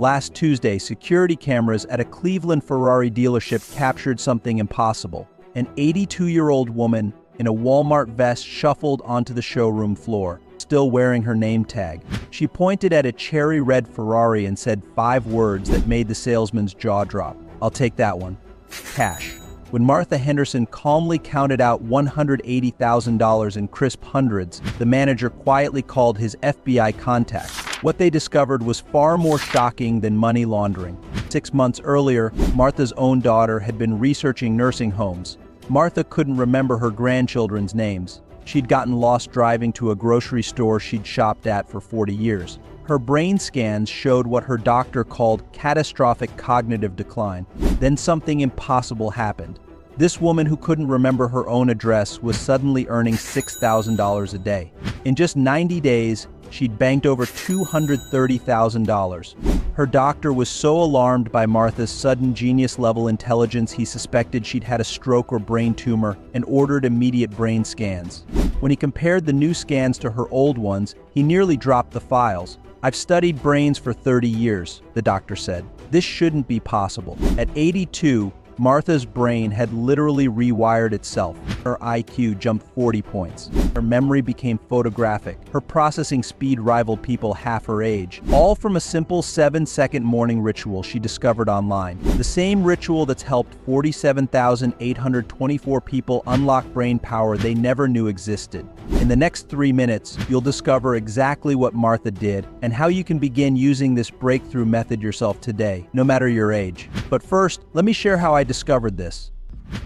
Last Tuesday, security cameras at a Cleveland Ferrari dealership captured something impossible. An 82-year-old woman in a Walmart vest shuffled onto the showroom floor, still wearing her name tag. She pointed at a cherry red Ferrari and said 5 words that made the salesman's jaw drop. "I'll take that one. Cash." When Martha Henderson calmly counted out $180,000 in crisp hundreds, the manager quietly called his FBI contact. What they discovered was far more shocking than money laundering. 6 months earlier, Martha's own daughter had been researching nursing homes. Martha couldn't remember her grandchildren's names. She'd gotten lost driving to a grocery store she'd shopped at for 40 years. Her brain scans showed what her doctor called catastrophic cognitive decline. Then something impossible happened. This woman who couldn't remember her own address was suddenly earning $6,000 a day. In just 90 days, she'd banked over $230,000. Her doctor was so alarmed by Martha's sudden genius-level intelligence he suspected she'd had a stroke or brain tumor and ordered immediate brain scans. When he compared the new scans to her old ones, he nearly dropped the files. "I've studied brains for 30 years, the doctor said. "This shouldn't be possible." At 82, Martha's brain had literally rewired itself. Her IQ jumped 40 points. Her memory became photographic. Her processing speed rivaled people half her age. All from a simple 7-second morning ritual she discovered online. The same ritual that's helped 47,824 people unlock brain power they never knew existed. In the next 3 minutes, you'll discover exactly what Martha did and how you can begin using this breakthrough method yourself today, no matter your age. But first, let me share how I discovered this.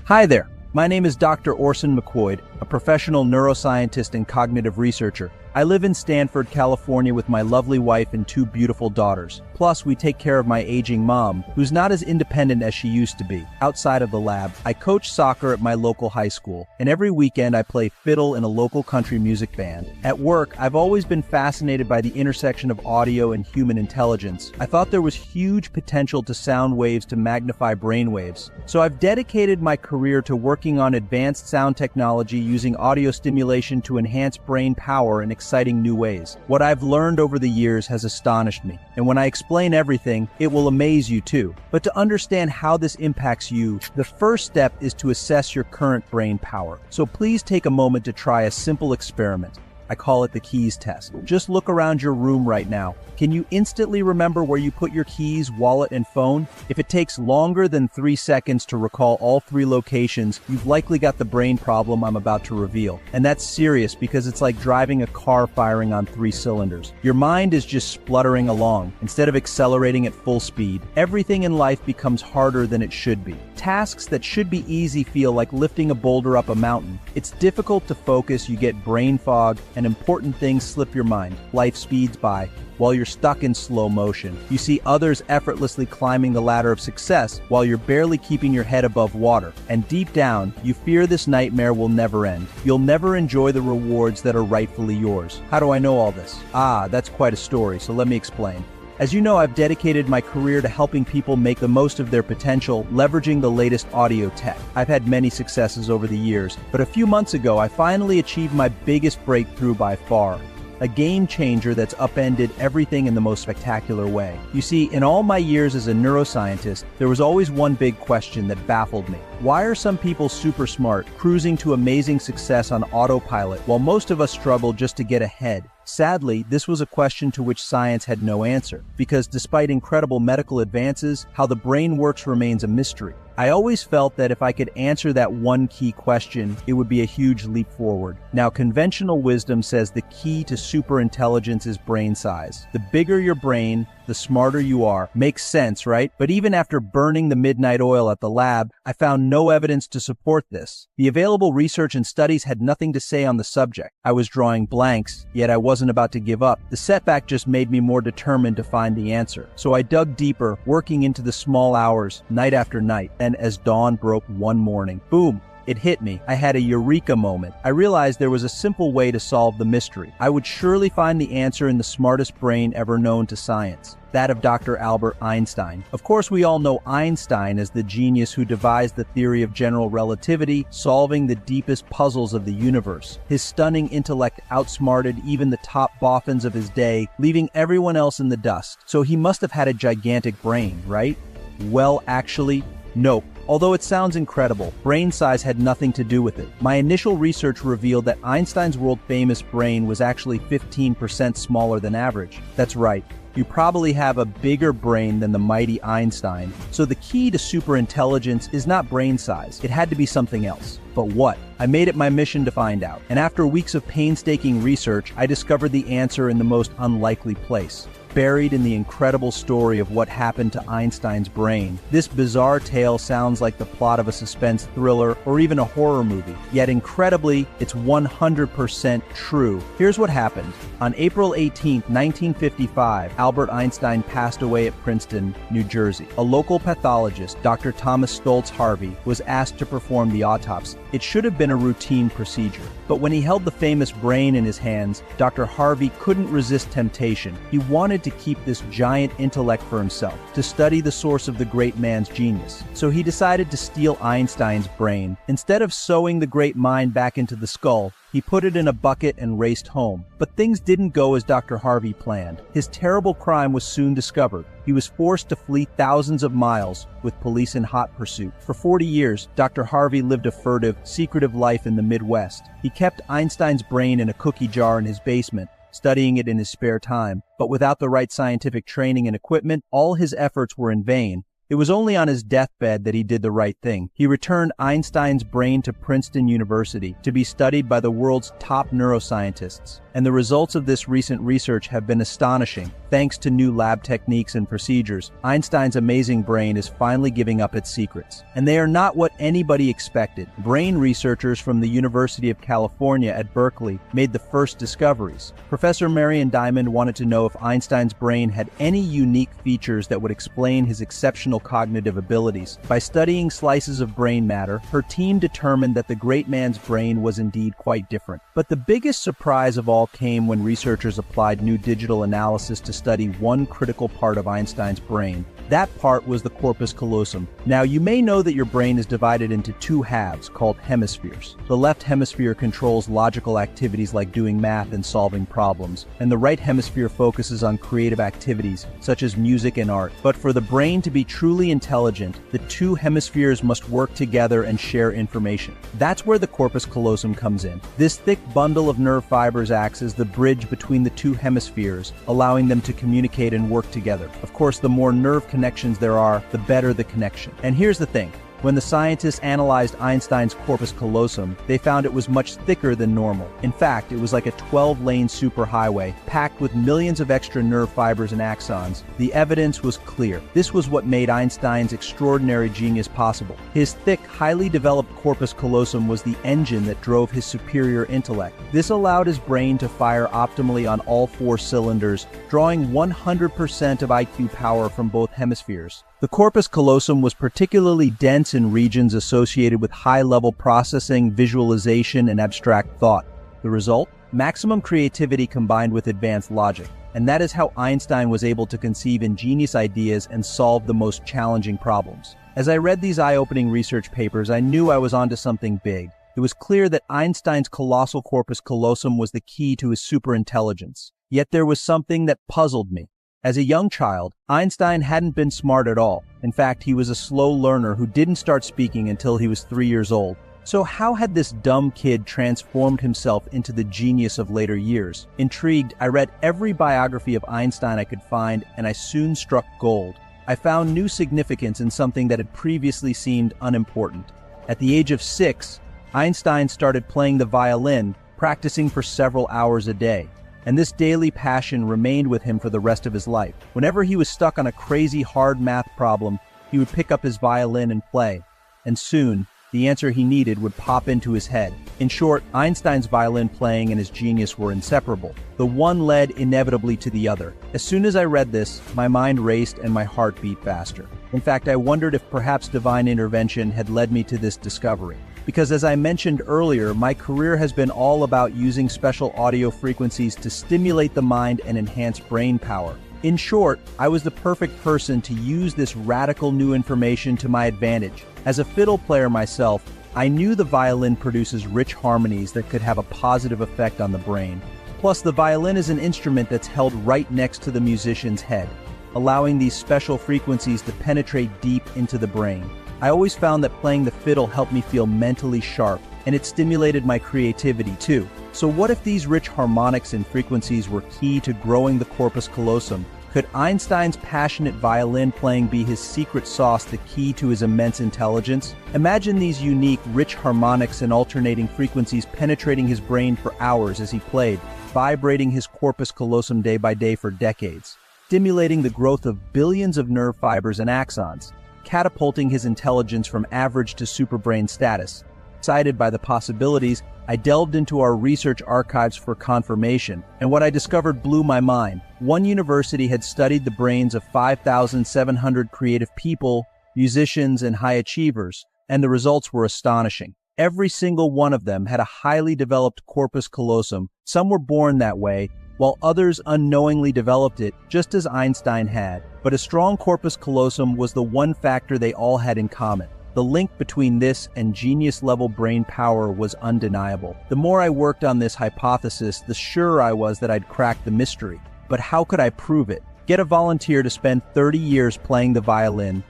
Hi there, my name is Dr. Orson McCoy, a professional neuroscientist and cognitive researcher. I live in Stanford, California with my lovely wife and 2 beautiful daughters. Plus, we take care of my aging mom, who's not as independent as she used to be. Outside of the lab, I coach soccer at my local high school, and every weekend I play fiddle in a local country music band. At work, I've always been fascinated by the intersection of audio and human intelligence. I thought there was huge potential to sound waves to magnify brain waves. So I've dedicated my career to working on advanced sound technology using audio stimulation to enhance brain power in exciting new ways. What I've learned over the years has astonished me, and when I explain everything, it will amaze you too. But to understand how this impacts you, the first step is to assess your current brain power. So please take a moment to try a simple experiment. I call it the keys test. Just look around your room right now. Can you instantly remember where you put your keys, wallet, and phone? If it takes longer than 3 seconds to recall all 3 locations, you've likely got the brain problem I'm about to reveal. And that's serious because it's like driving a car firing on 3 cylinders. Your mind is just spluttering along instead of accelerating at full speed. Everything in life becomes harder than it should be. Tasks that should be easy feel like lifting a boulder up a mountain. It's difficult to focus, you get brain fog, and important things slip your mind. Life speeds by while you're stuck in slow motion. You see others effortlessly climbing the ladder of success while you're barely keeping your head above water. And deep down, you fear this nightmare will never end. You'll never enjoy the rewards that are rightfully yours. How do I know all this? That's quite a story, so let me explain. As you know, I've dedicated my career to helping people make the most of their potential, leveraging the latest audio tech. I've had many successes over the years, but a few months ago, I finally achieved my biggest breakthrough by far. A game changer that's upended everything in the most spectacular way. You see, in all my years as a neuroscientist, there was always one big question that baffled me. Why are some people super smart, cruising to amazing success on autopilot, while most of us struggle just to get ahead? Sadly, this was a question to which science had no answer, because despite incredible medical advances, how the brain works remains a mystery. I always felt that if I could answer that one key question, it would be a huge leap forward. Now, conventional wisdom says the key to superintelligence is brain size. The bigger your brain, the smarter you are. Makes sense, right? But even after burning the midnight oil at the lab, I found no evidence to support this. The available research and studies had nothing to say on the subject. I was drawing blanks, yet I wasn't about to give up. The setback just made me more determined to find the answer. So I dug deeper, working into the small hours, night after night. And as dawn broke one morning, boom! It hit me. I had a eureka moment. I realized there was a simple way to solve the mystery. I would surely find the answer in the smartest brain ever known to science, that of Dr. Albert Einstein. Of course, we all know Einstein as the genius who devised the theory of general relativity, solving the deepest puzzles of the universe. His stunning intellect outsmarted even the top boffins of his day, leaving everyone else in the dust. So he must have had a gigantic brain, right? Well, actually, nope. Although it sounds incredible, brain size had nothing to do with it. My initial research revealed that Einstein's world-famous brain was actually 15% smaller than average. That's right. You probably have a bigger brain than the mighty Einstein. So the key to superintelligence is not brain size. It had to be something else. But what? I made it my mission to find out. And after weeks of painstaking research, I discovered the answer in the most unlikely place. Buried in the incredible story of what happened to Einstein's brain. This bizarre tale sounds like the plot of a suspense thriller or even a horror movie. Yet incredibly, it's 100% true. Here's what happened. On April 18, 1955, Albert Einstein passed away at Princeton, New Jersey. A local pathologist, Dr. Thomas Stoltz Harvey, was asked to perform the autopsy. It should have been a routine procedure. But when he held the famous brain in his hands, Dr. Harvey couldn't resist temptation. He wanted to keep this giant intellect for himself, to study the source of the great man's genius. So he decided to steal Einstein's brain. Instead of sewing the great mind back into the skull, he put it in a bucket and raced home. But things didn't go as Dr. Harvey planned. His terrible crime was soon discovered. He was forced to flee thousands of miles, with police in hot pursuit. For 40 years, Dr. Harvey lived a furtive, secretive life in the Midwest. He kept Einstein's brain in a cookie jar in his basement, studying it in his spare time. But without the right scientific training and equipment, all his efforts were in vain. It was only on his deathbed that he did the right thing. He returned Einstein's brain to Princeton University to be studied by the world's top neuroscientists. And the results of this recent research have been astonishing. Thanks to new lab techniques and procedures, Einstein's amazing brain is finally giving up its secrets. And they are not what anybody expected. Brain researchers from the University of California at Berkeley made the first discoveries. Professor Marion Diamond wanted to know if Einstein's brain had any unique features that would explain his exceptional cognitive abilities. By studying slices of brain matter, her team determined that the great man's brain was indeed quite different. But the biggest surprise of all came when researchers applied new digital analysis to study one critical part of Einstein's brain. That part was the corpus callosum. Now, you may know that your brain is divided into two halves called hemispheres. The left hemisphere controls logical activities like doing math and solving problems, and the right hemisphere focuses on creative activities such as music and art. But for the brain to be truly intelligent, the two hemispheres must work together and share information. That's where the corpus callosum comes in. This thick bundle of nerve fibers acts as the bridge between the two hemispheres, allowing them to communicate and work together. Of course, the more nerve connections there are, the better the connection. And here's the thing. When the scientists analyzed Einstein's corpus callosum, they found it was much thicker than normal. In fact, it was like a 12-lane superhighway, packed with millions of extra nerve fibers and axons. The evidence was clear. This was what made Einstein's extraordinary genius possible. His thick, highly developed corpus callosum was the engine that drove his superior intellect. This allowed his brain to fire optimally on all four cylinders, drawing 100% of IQ power from both hemispheres. The corpus callosum was particularly dense in regions associated with high-level processing, visualization, and abstract thought. The result? Maximum creativity combined with advanced logic. And that is how Einstein was able to conceive ingenious ideas and solve the most challenging problems. As I read these eye-opening research papers, I knew I was onto something big. It was clear that Einstein's colossal corpus callosum was the key to his superintelligence. Yet there was something that puzzled me. As a young child, Einstein hadn't been smart at all. In fact, he was a slow learner who didn't start speaking until he was 3 years old. So how had this dumb kid transformed himself into the genius of later years? Intrigued, I read every biography of Einstein I could find, and I soon struck gold. I found new significance in something that had previously seemed unimportant. At the age of 6, Einstein started playing the violin, practicing for several hours a day. And this daily passion remained with him for the rest of his life. Whenever he was stuck on a crazy hard math problem, he would pick up his violin and play. And soon, the answer he needed would pop into his head. In short, Einstein's violin playing and his genius were inseparable. The one led inevitably to the other. As soon as I read this, my mind raced and my heart beat faster. In fact, I wondered if perhaps divine intervention had led me to this discovery. Because as I mentioned earlier, my career has been all about using special audio frequencies to stimulate the mind and enhance brain power. In short, I was the perfect person to use this radical new information to my advantage. As a fiddle player myself, I knew the violin produces rich harmonies that could have a positive effect on the brain. Plus, the violin is an instrument that's held right next to the musician's head, allowing these special frequencies to penetrate deep into the brain. I always found that playing the fiddle helped me feel mentally sharp, and it stimulated my creativity too. So what if these rich harmonics and frequencies were key to growing the corpus callosum? Could Einstein's passionate violin playing be his secret sauce, the key to his immense intelligence? Imagine these unique, rich harmonics and alternating frequencies penetrating his brain for hours as he played, vibrating his corpus callosum day by day for decades, stimulating the growth of billions of nerve fibers and axons, catapulting his intelligence from average to superbrain status. Excited by the possibilities, I delved into our research archives for confirmation, and what I discovered blew my mind. One university had studied the brains of 5,700 creative people, musicians, and high achievers, and the results were astonishing. Every single one of them had a highly developed corpus callosum. Some were born that way, while others unknowingly developed it, just as Einstein had. But a strong corpus callosum was the one factor they all had in common. The link between this and genius-level brain power was undeniable. The more I worked on this hypothesis, the surer I was that I'd cracked the mystery. But how could I prove it? Get a volunteer to spend 30 years playing the violin,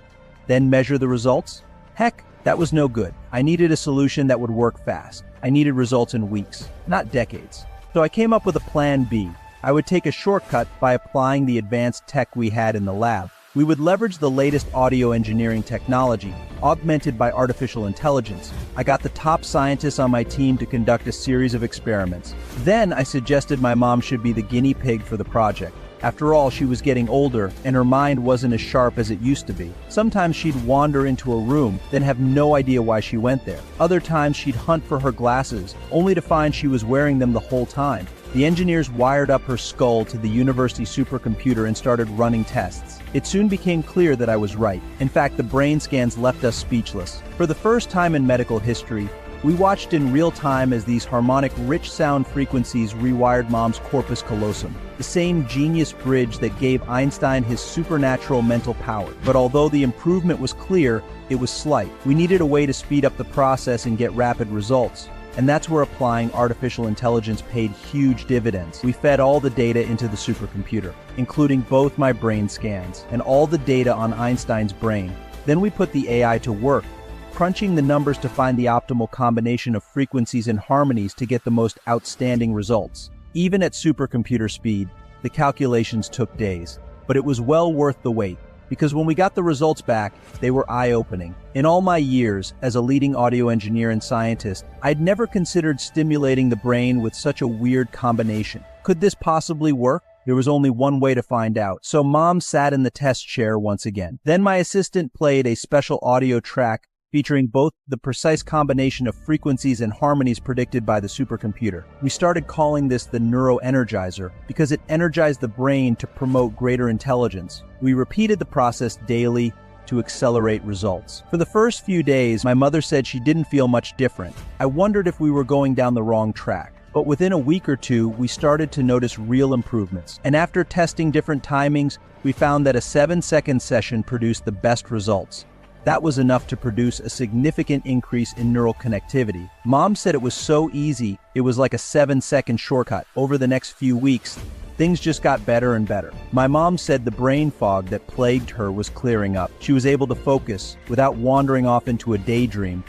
then measure the results? Heck, that was no good. I needed a solution that would work fast. I needed results in weeks, not decades. So I came up with a plan B. I would take a shortcut by applying the advanced tech we had in the lab. We would leverage the latest audio engineering technology, augmented by artificial intelligence. I got the top scientists on my team to conduct a series of experiments. Then I suggested my mom should be the guinea pig for the project. After all, she was getting older, and her mind wasn't as sharp as it used to be. Sometimes she'd wander into a room, then have no idea why she went there. Other times she'd hunt for her glasses, only to find she was wearing them the whole time. The engineers wired up her skull to the university supercomputer and started running tests. It soon became clear that I was right. In fact, the brain scans left us speechless. For the first time in medical history, we watched in real time as these harmonic, rich sound frequencies rewired Mom's corpus callosum, the same genius bridge that gave Einstein his supernatural mental power. But although the improvement was clear, it was slight. We needed a way to speed up the process and get rapid results. And that's where applying artificial intelligence paid huge dividends. We fed all the data into the supercomputer, including both my brain scans and all the data on Einstein's brain. Then we put the AI to work, crunching the numbers to find the optimal combination of frequencies and harmonies to get the most outstanding results. Even at supercomputer speed, the calculations took days, but it was well worth the wait, because when we got the results back, they were eye-opening. In all my years as a leading audio engineer and scientist, I'd never considered stimulating the brain with such a weird combination. Could this possibly work? There was only one way to find out, so Mom sat in the test chair once again. Then my assistant played a special audio track featuring both the precise combination of frequencies and harmonies predicted by the supercomputer. We started calling this the Neuro Energizer because it energized the brain to promote greater intelligence. We repeated the process daily to accelerate results. For the first few days, my mother said she didn't feel much different. I wondered if we were going down the wrong track. But within a week or two, we started to notice real improvements. And after testing different timings, we found that a 7-second session produced the best results. That was enough to produce a significant increase in neural connectivity. Mom said it was so easy, it was like a 7-second shortcut. Over the next few weeks, things just got better and better. My mom said the brain fog that plagued her was clearing up. She was able to focus without wandering off into a daydream.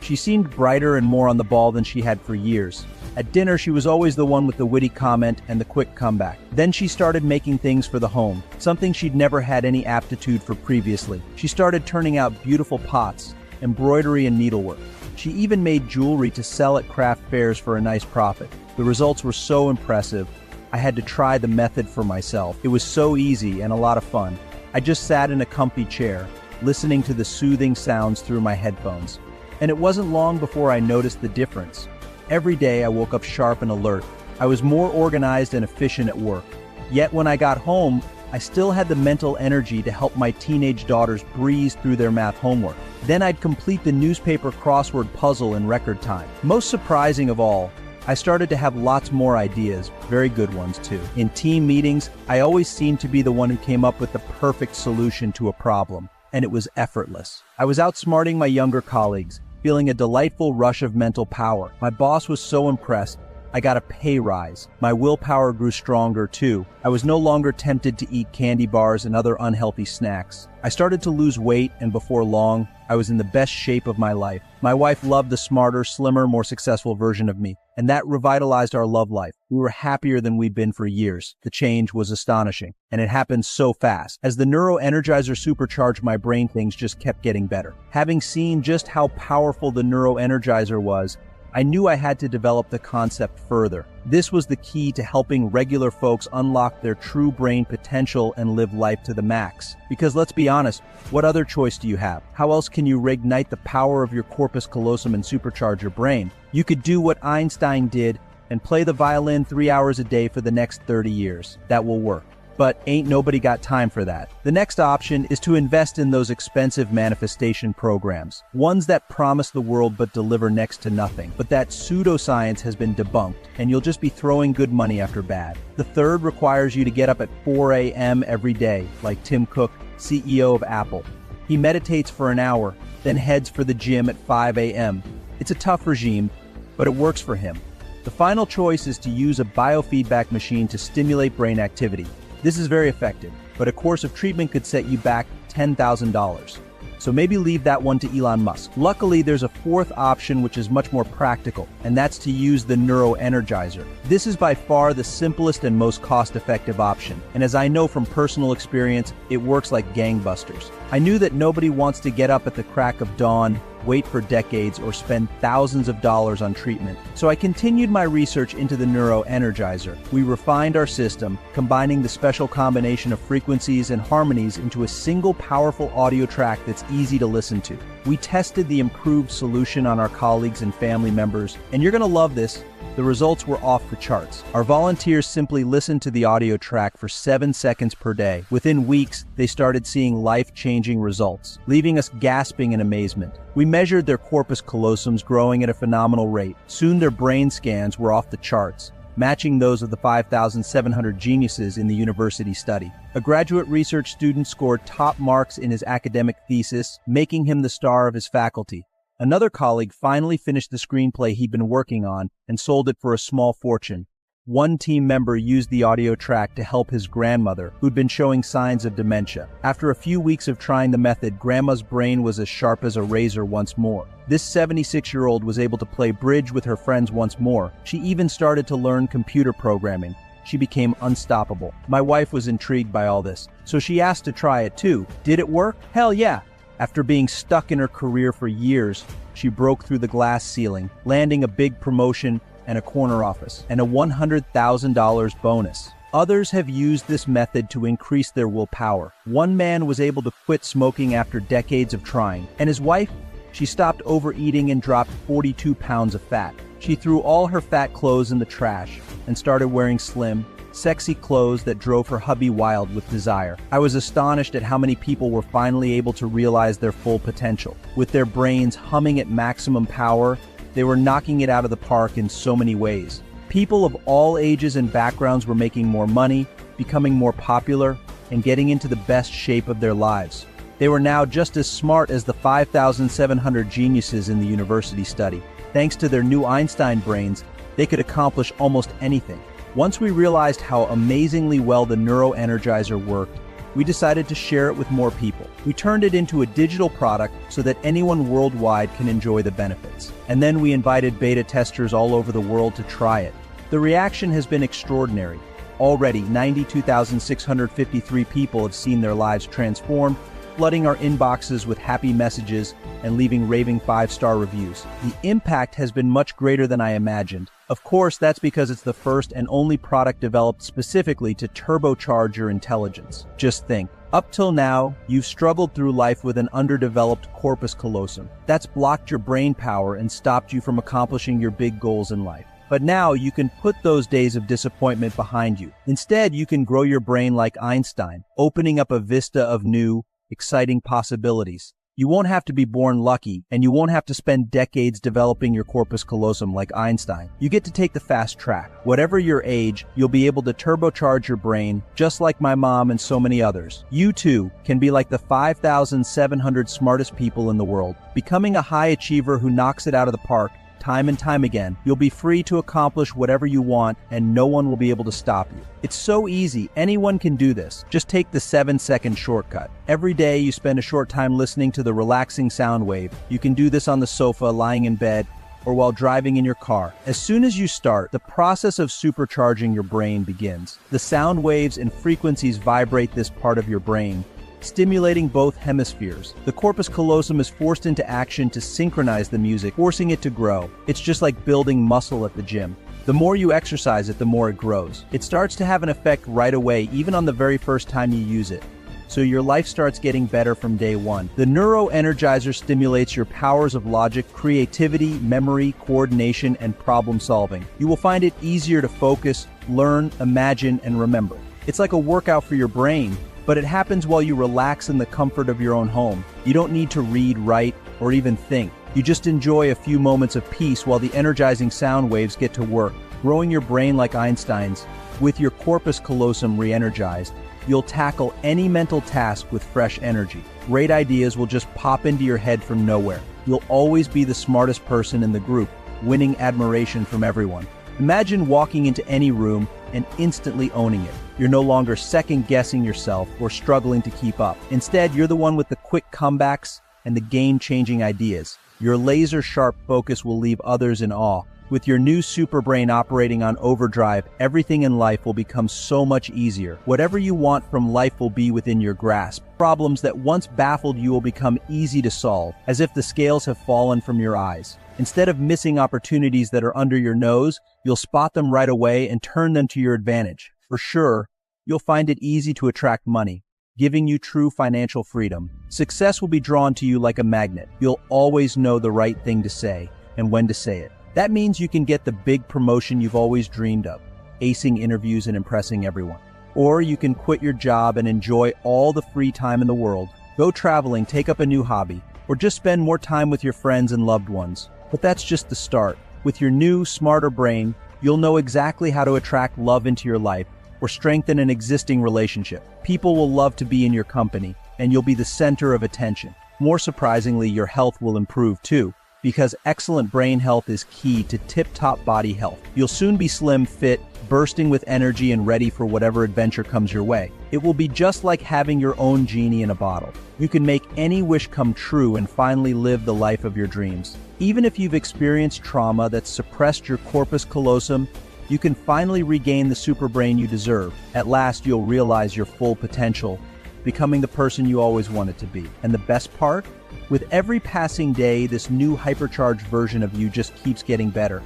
She seemed brighter and more on the ball than she had for years. At dinner, she was always the one with the witty comment and the quick comeback. Then she started making things for the home, something she'd never had any aptitude for previously. She started turning out beautiful pots, embroidery and needlework. She even made jewelry to sell at craft fairs for a nice profit. The results were so impressive, I had to try the method for myself. It was so easy and a lot of fun. I just sat in a comfy chair, listening to the soothing sounds through my headphones. And it wasn't long before I noticed the difference. Every day I woke up sharp and alert. I was more organized and efficient at work. Yet when I got home, I still had the mental energy to help my teenage daughters breeze through their math homework. Then I'd complete the newspaper crossword puzzle in record time. Most surprising of all, I started to have lots more ideas, very good ones too. In team meetings, I always seemed to be the one who came up with the perfect solution to a problem, and it was effortless. I was outsmarting my younger colleagues, feeling a delightful rush of mental power. My boss was so impressed. I got a pay rise. My willpower grew stronger too. I was no longer tempted to eat candy bars and other unhealthy snacks. I started to lose weight, and before long, I was in the best shape of my life. My wife loved the smarter, slimmer, more successful version of me, and that revitalized our love life. We were happier than we'd been for years. The change was astonishing, and it happened so fast. As the Neuro Energizer supercharged my brain, things just kept getting better. Having seen just how powerful the Neuro Energizer was, I knew I had to develop the concept further. This was the key to helping regular folks unlock their true brain potential and live life to the max. Because let's be honest, what other choice do you have? How else can you reignite the power of your corpus callosum and supercharge your brain? You could do what Einstein did and play the violin 3 hours a day for the next 30 years. That will work. But ain't nobody got time for that. The next option is to invest in those expensive manifestation programs, ones that promise the world but deliver next to nothing. But that pseudoscience has been debunked, and you'll just be throwing good money after bad. The third requires you to get up at 4 a.m. every day, like Tim Cook, CEO of Apple. He meditates for an hour, then heads for the gym at 5 a.m. It's a tough regime, but it works for him. The final choice is to use a biofeedback machine to stimulate brain activity. This is very effective, but a course of treatment could set you back $10,000. So maybe leave that one to Elon Musk. Luckily, there's a fourth option which is much more practical, and that's to use the Neuro Energizer. This is by far the simplest and most cost-effective option, and as I know from personal experience, it works like gangbusters. I knew that nobody wants to get up at the crack of dawn, wait for decades, or spend thousands of dollars on treatment. So I continued my research into the Neuro Energizer. We refined our system, combining the special combination of frequencies and harmonies into a single powerful audio track that's easy to listen to. We tested the improved solution on our colleagues and family members, and you're gonna love this. The results were off the charts. Our volunteers simply listened to the audio track for 7 seconds per day. Within weeks, they started seeing life-changing results, leaving us gasping in amazement. We measured their corpus callosums growing at a phenomenal rate. Soon their brain scans were off the charts, matching those of the 5,700 geniuses in the university study. A graduate research student scored top marks in his academic thesis, making him the star of his faculty. Another colleague finally finished the screenplay he'd been working on and sold it for a small fortune. One team member used the audio track to help his grandmother, who'd been showing signs of dementia. After a few weeks of trying the method, Grandma's brain was as sharp as a razor once more. This 76-year-old was able to play bridge with her friends once more. She even started to learn computer programming. She became unstoppable. My wife was intrigued by all this, so she asked to try it too. Did it work? Hell yeah! After being stuck in her career for years, she broke through the glass ceiling, landing a big promotion and a corner office, and a $100,000 bonus. Others have used this method to increase their willpower. One man was able to quit smoking after decades of trying, and his wife, she stopped overeating and dropped 42 pounds of fat. She threw all her fat clothes in the trash and started wearing slim, sexy clothes that drove her hubby wild with desire. I was astonished at how many people were finally able to realize their full potential. With their brains humming at maximum power, they were knocking it out of the park in so many ways. People of all ages and backgrounds were making more money, becoming more popular, and getting into the best shape of their lives. They were now just as smart as the 5,700 geniuses in the university study. Thanks to their new Einstein brains, they could accomplish almost anything. Once we realized how amazingly well the Neuro Energizer worked, we decided to share it with more people. We turned it into a digital product so that anyone worldwide can enjoy the benefits. And then we invited beta testers all over the world to try it. The reaction has been extraordinary. Already, 92,653 people have seen their lives transformed, flooding our inboxes with happy messages and leaving raving 5-star reviews. The impact has been much greater than I imagined. Of course, that's because it's the first and only product developed specifically to turbocharge your intelligence. Just think, up till now, you've struggled through life with an underdeveloped corpus callosum. That's blocked your brain power and stopped you from accomplishing your big goals in life. But now you can put those days of disappointment behind you. Instead, you can grow your brain like Einstein, opening up a vista of new, exciting possibilities. You won't have to be born lucky, and you won't have to spend decades developing your corpus callosum like Einstein. You get to take the fast track. Whatever your age, you'll be able to turbocharge your brain, just like my mom and so many others. You too can be like the 5,700 smartest people in the world, becoming a high achiever who knocks it out of the park time and time again. You'll be free to accomplish whatever you want, and no one will be able to stop you. It's so easy. Anyone can do this. Just take the 7-second shortcut. Every day you spend a short time listening to the relaxing sound wave. You can do this on the sofa, lying in bed, or while driving in your car. As soon as you start, the process of supercharging your brain begins. The sound waves and frequencies vibrate this part of your brain, stimulating both hemispheres. The corpus callosum is forced into action to synchronize the music, forcing it to grow. It's just like building muscle at the gym. The more you exercise it, the more it grows. It starts to have an effect right away, even on the very first time you use it. So your life starts getting better from day one. The Neuro Energizer stimulates your powers of logic, creativity, memory, coordination, and problem solving. You will find it easier to focus, learn, imagine, and remember. It's like a workout for your brain, but it happens while you relax in the comfort of your own home. You don't need to read, write, or even think. You just enjoy a few moments of peace while the energizing sound waves get to work, growing your brain like Einstein's. With your corpus callosum re-energized, you'll tackle any mental task with fresh energy. Great ideas will just pop into your head from nowhere. You'll always be the smartest person in the group, winning admiration from everyone. Imagine walking into any room and instantly owning it. You're no longer second-guessing yourself or struggling to keep up. Instead, you're the one with the quick comebacks and the game-changing ideas. Your laser-sharp focus will leave others in awe. With your new super brain operating on overdrive, everything in life will become so much easier. Whatever you want from life will be within your grasp. Problems that once baffled you will become easy to solve, as if the scales have fallen from your eyes. Instead of missing opportunities that are under your nose, you'll spot them right away and turn them to your advantage. For sure, you'll find it easy to attract money, giving you true financial freedom. Success will be drawn to you like a magnet. You'll always know the right thing to say and when to say it. That means you can get the big promotion you've always dreamed of, acing interviews and impressing everyone. Or you can quit your job and enjoy all the free time in the world. Go traveling, take up a new hobby, or just spend more time with your friends and loved ones. But that's just the start. With your new, smarter brain, you'll know exactly how to attract love into your life or strengthen an existing relationship. People will love to be in your company, and you'll be the center of attention. More surprisingly, your health will improve too, because excellent brain health is key to tip-top body health. You'll soon be slim, fit, bursting with energy and ready for whatever adventure comes your way. It will be just like having your own genie in a bottle. You can make any wish come true and finally live the life of your dreams. Even if you've experienced trauma that's suppressed your corpus callosum, you can finally regain the super brain you deserve. At last, you'll realize your full potential, becoming the person you always wanted to be. And the best part? With every passing day, this new hypercharged version of you just keeps getting better.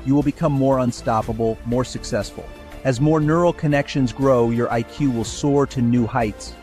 You will become more unstoppable, more successful. As more neural connections grow, your IQ will soar to new heights.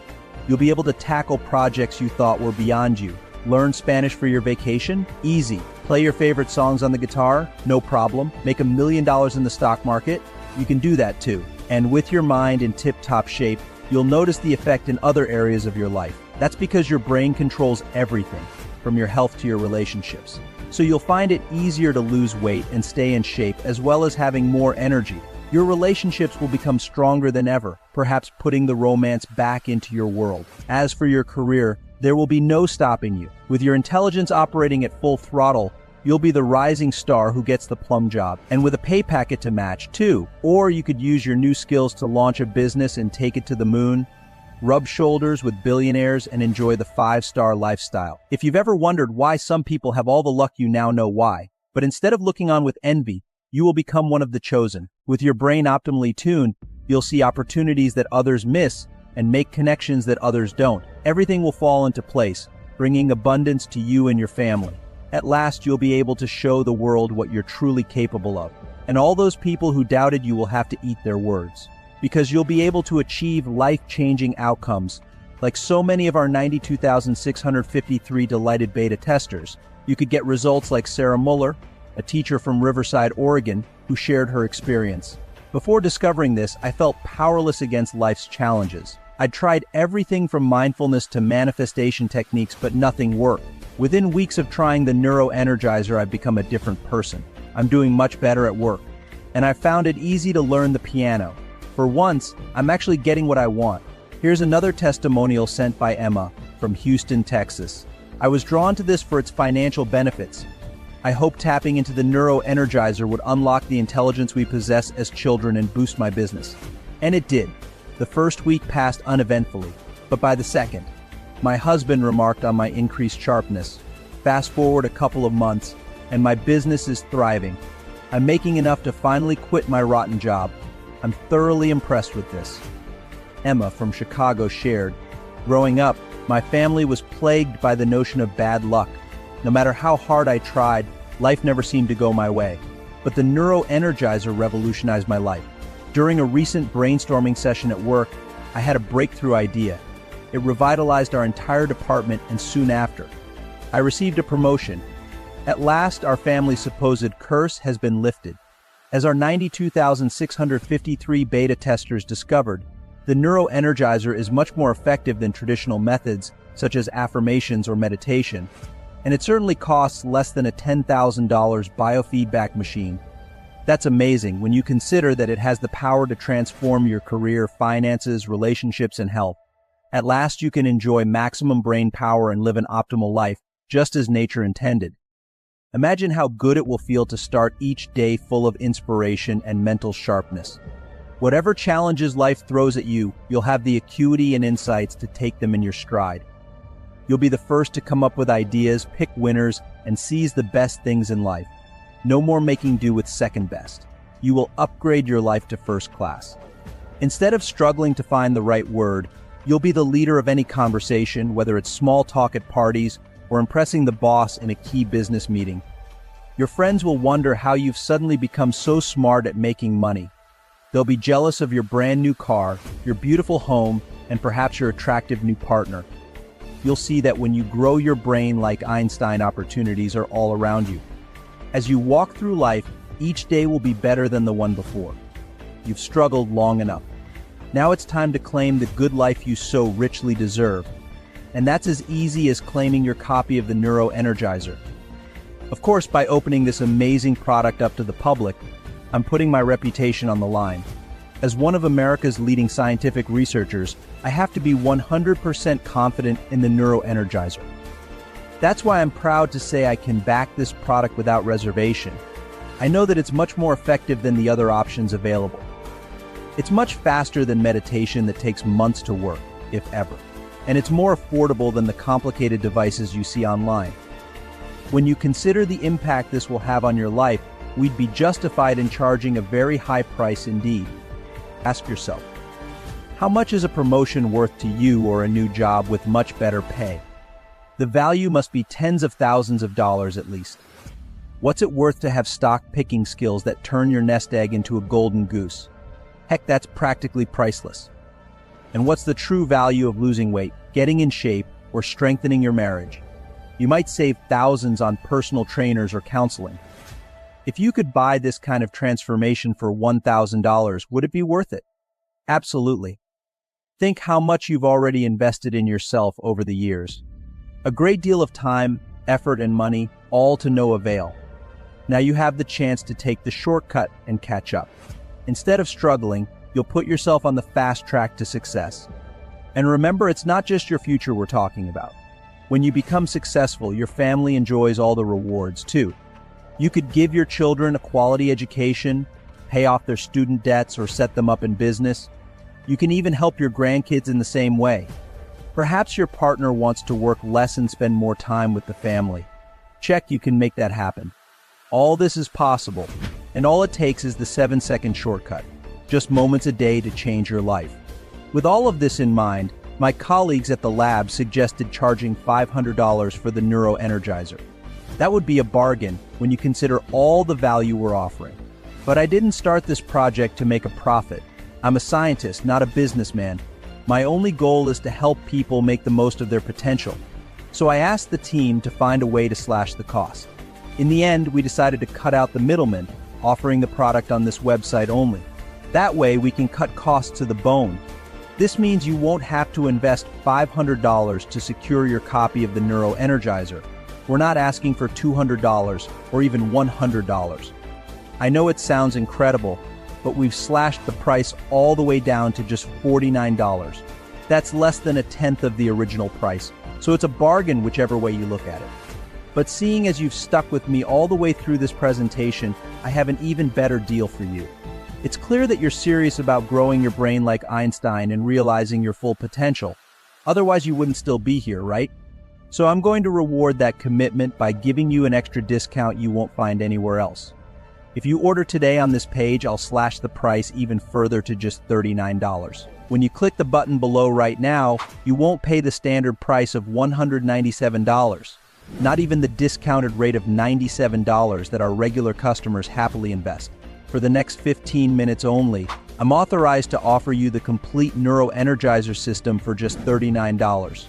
You'll be able to tackle projects you thought were beyond you. Learn Spanish for your vacation? Easy. Play your favorite songs on the guitar? No problem. Make $1 million in the stock market? You can do that too. And with your mind in tip-top shape, you'll notice the effect in other areas of your life. That's because your brain controls everything, from your health to your relationships. So you'll find it easier to lose weight and stay in shape, as well as having more energy. Your relationships will become stronger than ever, perhaps putting the romance back into your world. As for your career, there will be no stopping you. With your intelligence operating at full throttle, you'll be the rising star who gets the plum job, and with a pay packet to match, too. Or you could use your new skills to launch a business and take it to the moon, rub shoulders with billionaires, and enjoy the 5-star lifestyle. If you've ever wondered why some people have all the luck, you now know why. But instead of looking on with envy, you will become one of the chosen. With your brain optimally tuned, you'll see opportunities that others miss and make connections that others don't. Everything will fall into place, bringing abundance to you and your family. At last, you'll be able to show the world what you're truly capable of. And all those people who doubted you will have to eat their words. Because you'll be able to achieve life-changing outcomes. Like so many of our 92,653 delighted beta testers, you could get results like Sarah Muller, a teacher from Riverside, Oregon, who shared her experience. Before discovering this, I felt powerless against life's challenges. I'd tried everything from mindfulness to manifestation techniques, but nothing worked. Within weeks of trying the Neuro Energizer, I've become a different person. I'm doing much better at work, and I found it easy to learn the piano. For once, I'm actually getting what I want. Here's another testimonial sent by Emma from Houston, Texas. I was drawn to this for its financial benefits. I hoped tapping into the Neuro Energizer would unlock the intelligence we possess as children and boost my business. And it did. The first week passed uneventfully, but by the second, my husband remarked on my increased sharpness. Fast forward a couple of months, and my business is thriving. I'm making enough to finally quit my rotten job. I'm thoroughly impressed with this. Emma from Chicago shared, growing up, my family was plagued by the notion of bad luck. No matter how hard I tried, life never seemed to go my way. But the Neuro Energizer revolutionized my life. During a recent brainstorming session at work, I had a breakthrough idea. It revitalized our entire department, and soon after, I received a promotion. At last, our family's supposed curse has been lifted. As our 92,653 beta testers discovered, the Neuro Energizer is much more effective than traditional methods such as affirmations or meditation, and it certainly costs less than a $10,000 biofeedback machine. That's amazing when you consider that it has the power to transform your career, finances, relationships, and health. At last, you can enjoy maximum brain power and live an optimal life, just as nature intended. Imagine how good it will feel to start each day full of inspiration and mental sharpness. Whatever challenges life throws at you, you'll have the acuity and insights to take them in your stride. You'll be the first to come up with ideas, pick winners, and seize the best things in life. No more making do with second best. You will upgrade your life to first class. Instead of struggling to find the right word, you'll be the leader of any conversation, whether it's small talk at parties or impressing the boss in a key business meeting. Your friends will wonder how you've suddenly become so smart at making money. They'll be jealous of your brand new car, your beautiful home, and perhaps your attractive new partner. You'll see that when you grow your brain like Einstein, opportunities are all around you. As you walk through life, each day will be better than the one before. You've struggled long enough. Now it's time to claim the good life you so richly deserve. And that's as easy as claiming your copy of the Neuro Energizer. Of course, by opening this amazing product up to the public, I'm putting my reputation on the line. As one of America's leading scientific researchers, I have to be 100% confident in the Neuro Energizer. That's why I'm proud to say I can back this product without reservation. I know that it's much more effective than the other options available. It's much faster than meditation that takes months to work, if ever. And it's more affordable than the complicated devices you see online. When you consider the impact this will have on your life, we'd be justified in charging a very high price indeed. Ask yourself, how much is a promotion worth to you or a new job with much better pay? The value must be tens of thousands of dollars at least. What's it worth to have stock picking skills that turn your nest egg into a golden goose? Heck, that's practically priceless. And what's the true value of losing weight, getting in shape, or strengthening your marriage? You might save thousands on personal trainers or counseling. If you could buy this kind of transformation for $1,000, would it be worth it? Absolutely. Think how much you've already invested in yourself over the years. A great deal of time, effort, and money, all to no avail. Now you have the chance to take the shortcut and catch up. Instead of struggling, you'll put yourself on the fast track to success. And remember, it's not just your future we're talking about. When you become successful, your family enjoys all the rewards too. You could give your children a quality education, pay off their student debts, or set them up in business. You can even help your grandkids in the same way. Perhaps your partner wants to work less and spend more time with the family. Check, you can make that happen. All this is possible, and all it takes is the 7-second shortcut. Just moments a day to change your life. With all of this in mind, my colleagues at the lab suggested charging $500 for the Neuro Energizer. That would be a bargain when you consider all the value we're offering. But I didn't start this project to make a profit. I'm a scientist, not a businessman. My only goal is to help people make the most of their potential. So I asked the team to find a way to slash the cost. In the end, we decided to cut out the middleman, offering the product on this website only. That way, we can cut costs to the bone. This means you won't have to invest $500 to secure your copy of the Neuro Energizer. We're not asking for $200 or even $100. I know it sounds incredible, but we've slashed the price all the way down to just $49. That's less than a tenth of the original price, so it's a bargain whichever way you look at it. But seeing as you've stuck with me all the way through this presentation, I have an even better deal for you. It's clear that you're serious about growing your brain like Einstein and realizing your full potential. Otherwise, you wouldn't still be here, right? So I'm going to reward that commitment by giving you an extra discount you won't find anywhere else. If you order today on this page, I'll slash the price even further to just $39. When you click the button below right now, you won't pay the standard price of $197. Not even the discounted rate of $97 that our regular customers happily invest. For the next 15 minutes only, I'm authorized to offer you the complete Neuro Energizer system for just $39.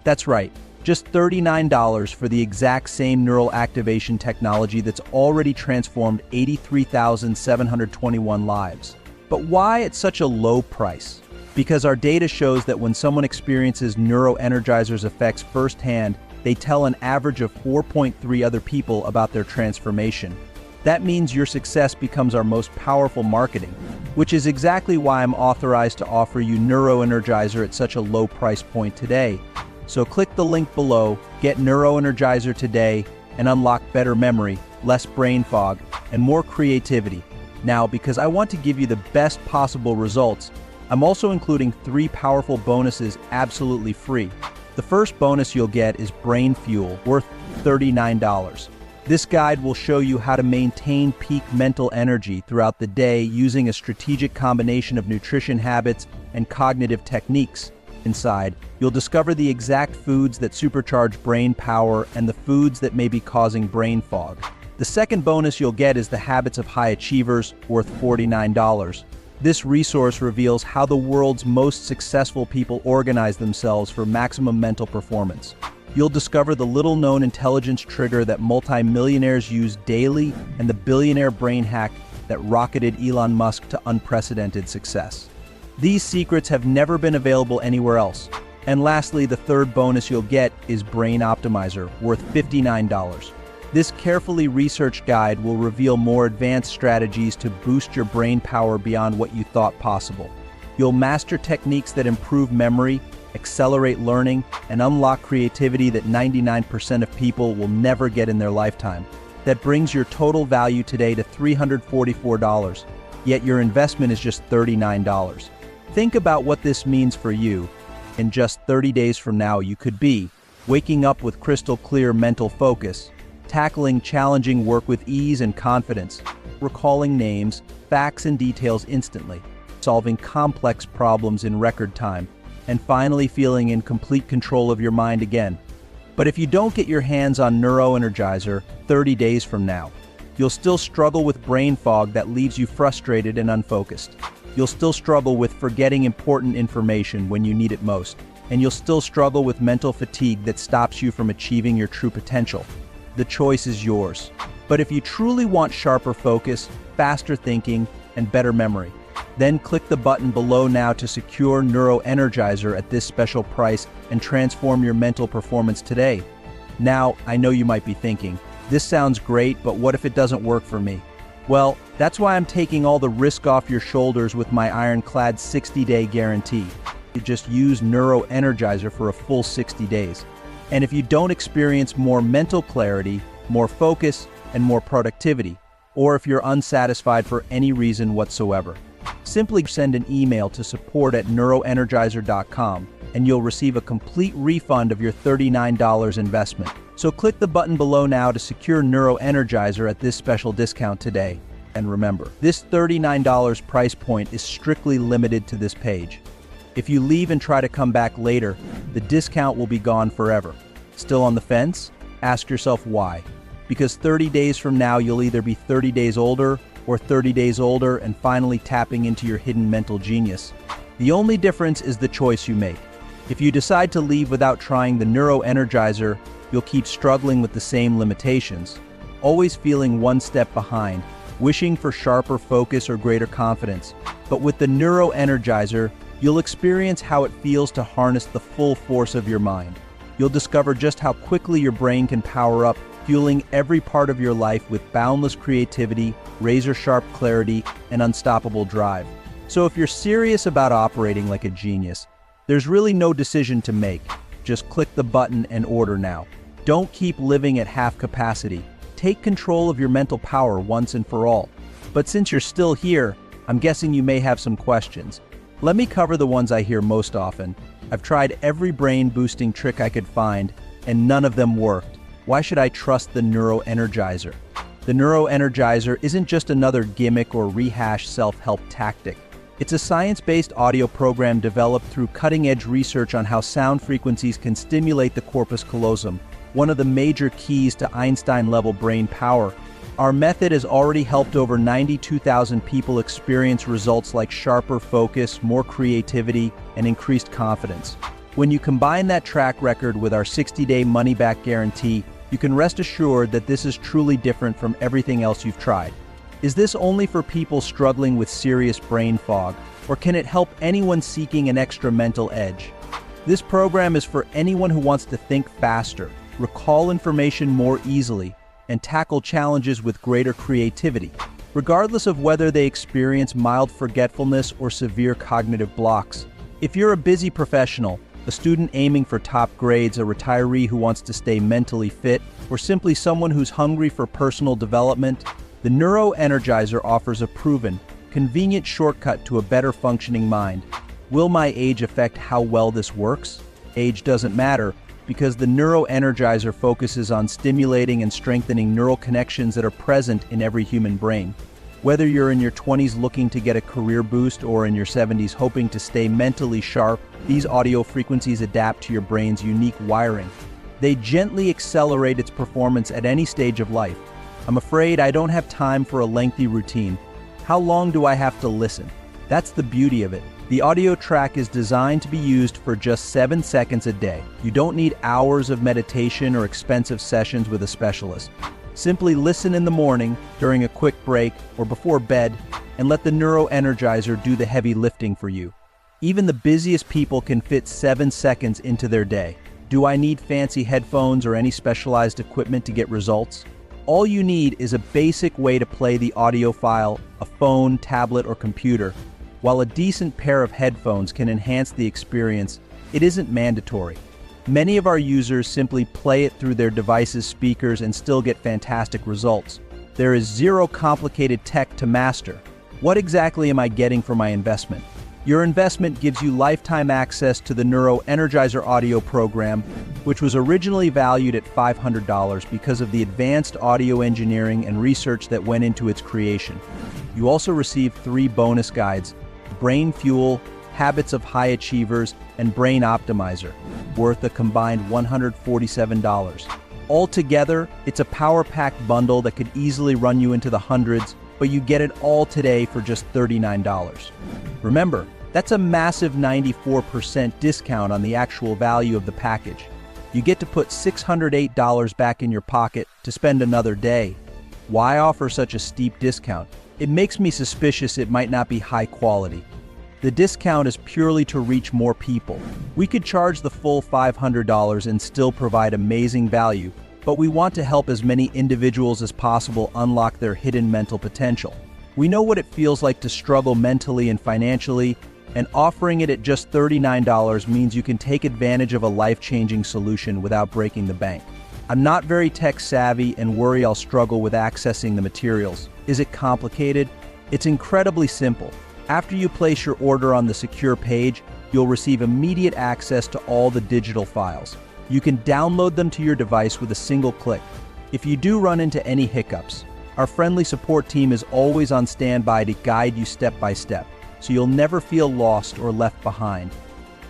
That's right, just $39 for the exact same neural activation technology that's already transformed 83,721 lives. But why at such a low price? Because our data shows that when someone experiences Neuro Energizer's effects firsthand, they tell an average of 4.3 other people about their transformation. That means your success becomes our most powerful marketing, which is exactly why I'm authorized to offer you Neuro Energizer at such a low price point today. So click the link below, get Neuro Energizer today, and unlock better memory, less brain fog, and more creativity. Now, because I want to give you the best possible results, I'm also including 3 powerful bonuses absolutely free. The first bonus you'll get is Brain Fuel, worth $39. This guide will show you how to maintain peak mental energy throughout the day using a strategic combination of nutrition habits and cognitive techniques. Inside, you'll discover the exact foods that supercharge brain power and the foods that may be causing brain fog. The second bonus you'll get is the Habits of High Achievers, worth $49. This resource reveals how the world's most successful people organize themselves for maximum mental performance. You'll discover the little-known intelligence trigger that multimillionaires use daily and the billionaire brain hack that rocketed Elon Musk to unprecedented success. These secrets have never been available anywhere else. And lastly, the third bonus you'll get is Brain Optimizer, worth $59. This carefully researched guide will reveal more advanced strategies to boost your brain power beyond what you thought possible. You'll master techniques that improve memory, accelerate learning, and unlock creativity that 99% of people will never get in their lifetime. That brings your total value today to $344, yet your investment is just $39. Think about what this means for you. In just 30 days from now, you could be waking up with crystal clear mental focus, tackling challenging work with ease and confidence, recalling names, facts, and details instantly, solving complex problems in record time, and finally feeling in complete control of your mind again. But if you don't get your hands on Neuro Energizer 30 days from now, you'll still struggle with brain fog that leaves you frustrated and unfocused. You'll still struggle with forgetting important information when you need it most, and you'll still struggle with mental fatigue that stops you from achieving your true potential. The choice is yours. But if you truly want sharper focus, faster thinking, and better memory, then click the button below now to secure Neuro Energizer at this special price and transform your mental performance today. Now, I know you might be thinking, this sounds great, but what if it doesn't work for me? Well, that's why I'm taking all the risk off your shoulders with my ironclad 60-day guarantee. You just use Neuro Energizer for a full 60 days. And if you don't experience more mental clarity, more focus, and more productivity, or if you're unsatisfied for any reason whatsoever, simply send an email to support@neuroenergizer.com and you'll receive a complete refund of your $39 investment. So click the button below now to secure Neuro Energizer at this special discount today. And remember, this $39 price point is strictly limited to this page. If you leave and try to come back later, the discount will be gone forever. Still on the fence? Ask yourself why. Because 30 days from now, you'll either be 30 days older or 30 days older and finally tapping into your hidden mental genius. The only difference is the choice you make. If you decide to leave without trying the Neuro Energizer, you'll keep struggling with the same limitations. always feeling one step behind, wishing for sharper focus or greater confidence. But with the Neuro Energizer, you'll experience how it feels to harness the full force of your mind. You'll discover just how quickly your brain can power up, fueling every part of your life with boundless creativity, razor-sharp clarity, and unstoppable drive. So if you're serious about operating like a genius, there's really no decision to make. Just click the button and order now. Don't keep living at half capacity. Take control of your mental power once and for all. But since you're still here, I'm guessing you may have some questions. Let me cover the ones I hear most often. I've tried every brain-boosting trick I could find, and none of them worked. Why should I trust the Neuro Energizer? The Neuro Energizer isn't just another gimmick or rehashed self-help tactic. It's a science-based audio program developed through cutting-edge research on how sound frequencies can stimulate the corpus callosum, one of the major keys to Einstein-level brain power. Our method has already helped over 92,000 people experience results like sharper focus, more creativity, and increased confidence. When you combine that track record with our 60-day money-back guarantee, you can rest assured that this is truly different from everything else you've tried. Is this only for people struggling with serious brain fog, or can it help anyone seeking an extra mental edge? This program is for anyone who wants to think faster, recall information more easily, and tackle challenges with greater creativity, regardless of whether they experience mild forgetfulness or severe cognitive blocks. If you're a busy professional, a student aiming for top grades, a retiree who wants to stay mentally fit, or simply someone who's hungry for personal development, the Neuro Energizer offers a proven, convenient shortcut to a better functioning mind. Will my age affect how well this works? Age doesn't matter, because the Neuro Energizer focuses on stimulating and strengthening neural connections that are present in every human brain. Whether you're in your 20s looking to get a career boost or in your 70s hoping to stay mentally sharp, these audio frequencies adapt to your brain's unique wiring. They gently accelerate its performance at any stage of life. I'm afraid I don't have time for a lengthy routine. How long do I have to listen? That's the beauty of it. The audio track is designed to be used for just 7 seconds a day. You don't need hours of meditation or expensive sessions with a specialist. Simply listen in the morning, during a quick break, or before bed, and let the Neuro Energizer do the heavy lifting for you. Even the busiest people can fit 7 seconds into their day. Do I need fancy headphones or any specialized equipment to get results? All you need is a basic way to play the audio file, a phone, tablet, or computer. While a decent pair of headphones can enhance the experience, it isn't mandatory. Many of our users simply play it through their device's speakers and still get fantastic results. There is zero complicated tech to master. What exactly am I getting for my investment? Your investment gives you lifetime access to the Neuro Energizer audio program, which was originally valued at $500 because of the advanced audio engineering and research that went into its creation. You also receive 3 bonus guides: Brain Fuel, Habits of High Achievers, and Brain Optimizer, worth a combined $147. Altogether, it's a power-packed bundle that could easily run you into the hundreds, but you get it all today for just $39. Remember, that's a massive 94% discount on the actual value of the package. You get to put $608 back in your pocket to spend another day. Why offer such a steep discount? It makes me suspicious it might not be high quality. The discount is purely to reach more people. We could charge the full $500 and still provide amazing value, but we want to help as many individuals as possible unlock their hidden mental potential. We know what it feels like to struggle mentally and financially, and offering it at just $39 means you can take advantage of a life-changing solution without breaking the bank. I'm not very tech-savvy and worry I'll struggle with accessing the materials. Is it complicated? It's incredibly simple. After you place your order on the secure page, you'll receive immediate access to all the digital files. You can download them to your device with a single click. If you do run into any hiccups, our friendly support team is always on standby to guide you step by step, so you'll never feel lost or left behind.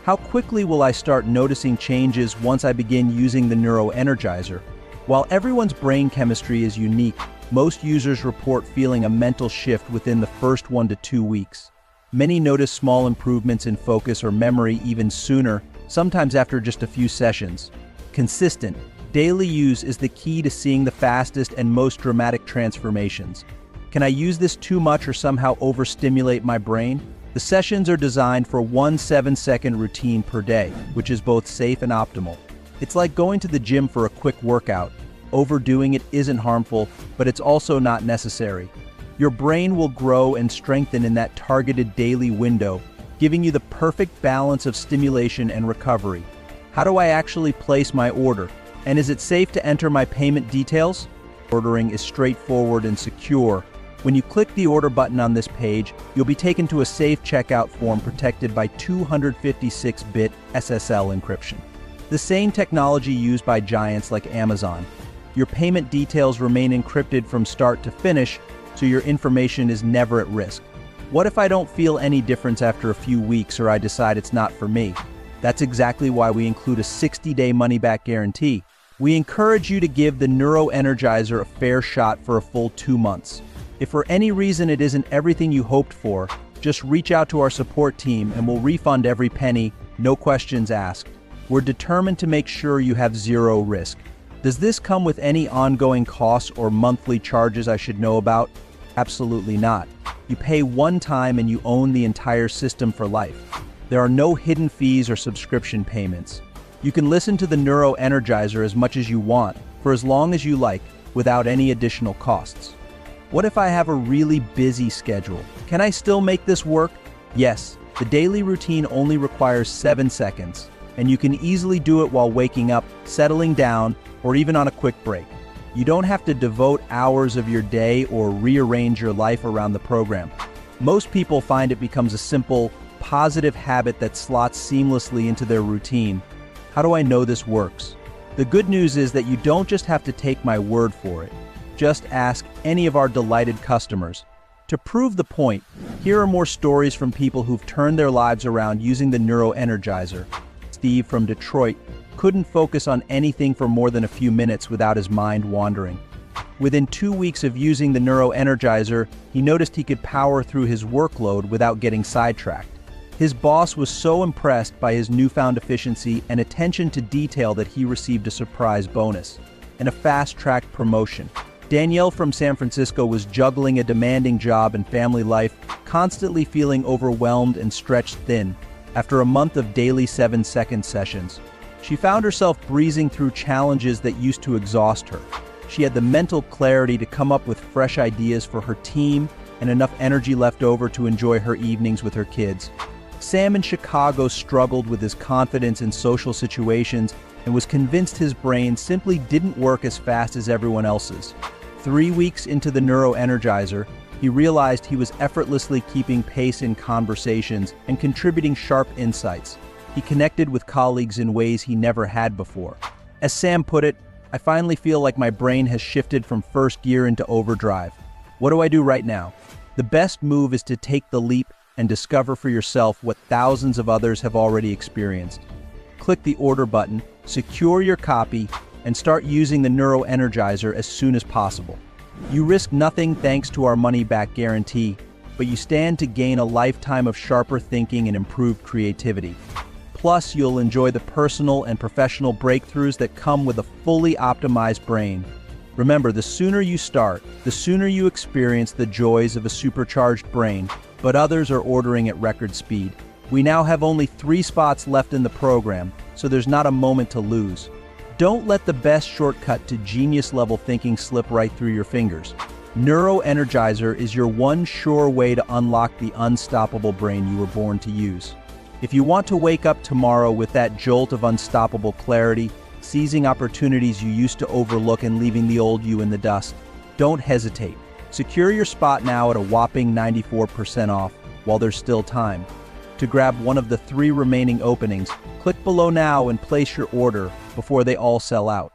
How quickly will I start noticing changes once I begin using the Neuro Energizer? While everyone's brain chemistry is unique, most users report feeling a mental shift within the first 1 to 2 weeks. Many notice small improvements in focus or memory even sooner, sometimes after just a few sessions. Consistent, Daily use is the key to seeing the fastest and most dramatic transformations. Can I use this too much or somehow overstimulate my brain? The sessions are designed for one 7-second routine per day, which is both safe and optimal. It's like going to the gym for a quick workout. Overdoing it isn't harmful, but it's also not necessary. Your brain will grow and strengthen in that targeted daily window, giving you the perfect balance of stimulation and recovery. How do I actually place my order? And is it safe to enter my payment details? Ordering is straightforward and secure. When you click the order button on this page, you'll be taken to a safe checkout form protected by 256-bit SSL encryption. The same technology used by giants like Amazon. Your payment details remain encrypted from start to finish, so your information is never at risk. What if I don't feel any difference after a few weeks or I decide it's not for me? That's exactly why we include a 60-day money-back guarantee. We encourage you to give the Neuro Energizer a fair shot for a full 2 months. If for any reason it isn't everything you hoped for, just reach out to our support team and we'll refund every penny, no questions asked. We're determined to make sure you have zero risk. Does this come with any ongoing costs or monthly charges I should know about? Absolutely not. You pay one time and you own the entire system for life. There are no hidden fees or subscription payments. You can listen to the Neuro Energizer as much as you want, for as long as you like, without any additional costs. What if I have a really busy schedule? Can I still make this work? Yes, the daily routine only requires 7 seconds, and you can easily do it while waking up, settling down, or even on a quick break. You don't have to devote hours of your day or rearrange your life around the program. Most people find it becomes a simple, positive habit that slots seamlessly into their routine. How do I know this works? The good news is that you don't just have to take my word for it. Just ask any of our delighted customers. To prove the point, here are more stories from people who've turned their lives around using the Neuro Energizer. Steve from Detroit couldn't focus on anything for more than a few minutes without his mind wandering. Within 2 weeks of using the Neuro Energizer, he noticed he could power through his workload without getting sidetracked. His boss was so impressed by his newfound efficiency and attention to detail that he received a surprise bonus and a fast-track promotion. Danielle from San Francisco was juggling a demanding job and family life, constantly feeling overwhelmed and stretched thin. After a month of daily 7-second sessions, she found herself breezing through challenges that used to exhaust her. She had the mental clarity to come up with fresh ideas for her team and enough energy left over to enjoy her evenings with her kids. Sam in Chicago struggled with his confidence in social situations and was convinced his brain simply didn't work as fast as everyone else's. 3 weeks into the Neuro Energizer, he realized he was effortlessly keeping pace in conversations and contributing sharp insights. He connected with colleagues in ways he never had before. As Sam put it, "I finally feel like my brain has shifted from first gear into overdrive. What do I do right now?" The best move is to take the leap and discover for yourself what thousands of others have already experienced. Click the order button, secure your copy, and start using the Neuro Energizer as soon as possible. You risk nothing thanks to our money-back guarantee, but you stand to gain a lifetime of sharper thinking and improved creativity. Plus, you'll enjoy the personal and professional breakthroughs that come with a fully optimized brain. Remember, the sooner you start, the sooner you experience the joys of a supercharged brain, but others are ordering at record speed. We now have only 3 spots left in the program, so there's not a moment to lose. Don't let the best shortcut to genius-level thinking slip right through your fingers. Neuro Energizer is your one sure way to unlock the unstoppable brain you were born to use. If you want to wake up tomorrow with that jolt of unstoppable clarity, seizing opportunities you used to overlook and leaving the old you in the dust, don't hesitate. Secure your spot now at a whopping 94% off while there's still time. To grab one of the 3 remaining openings, click below now and place your order before they all sell out.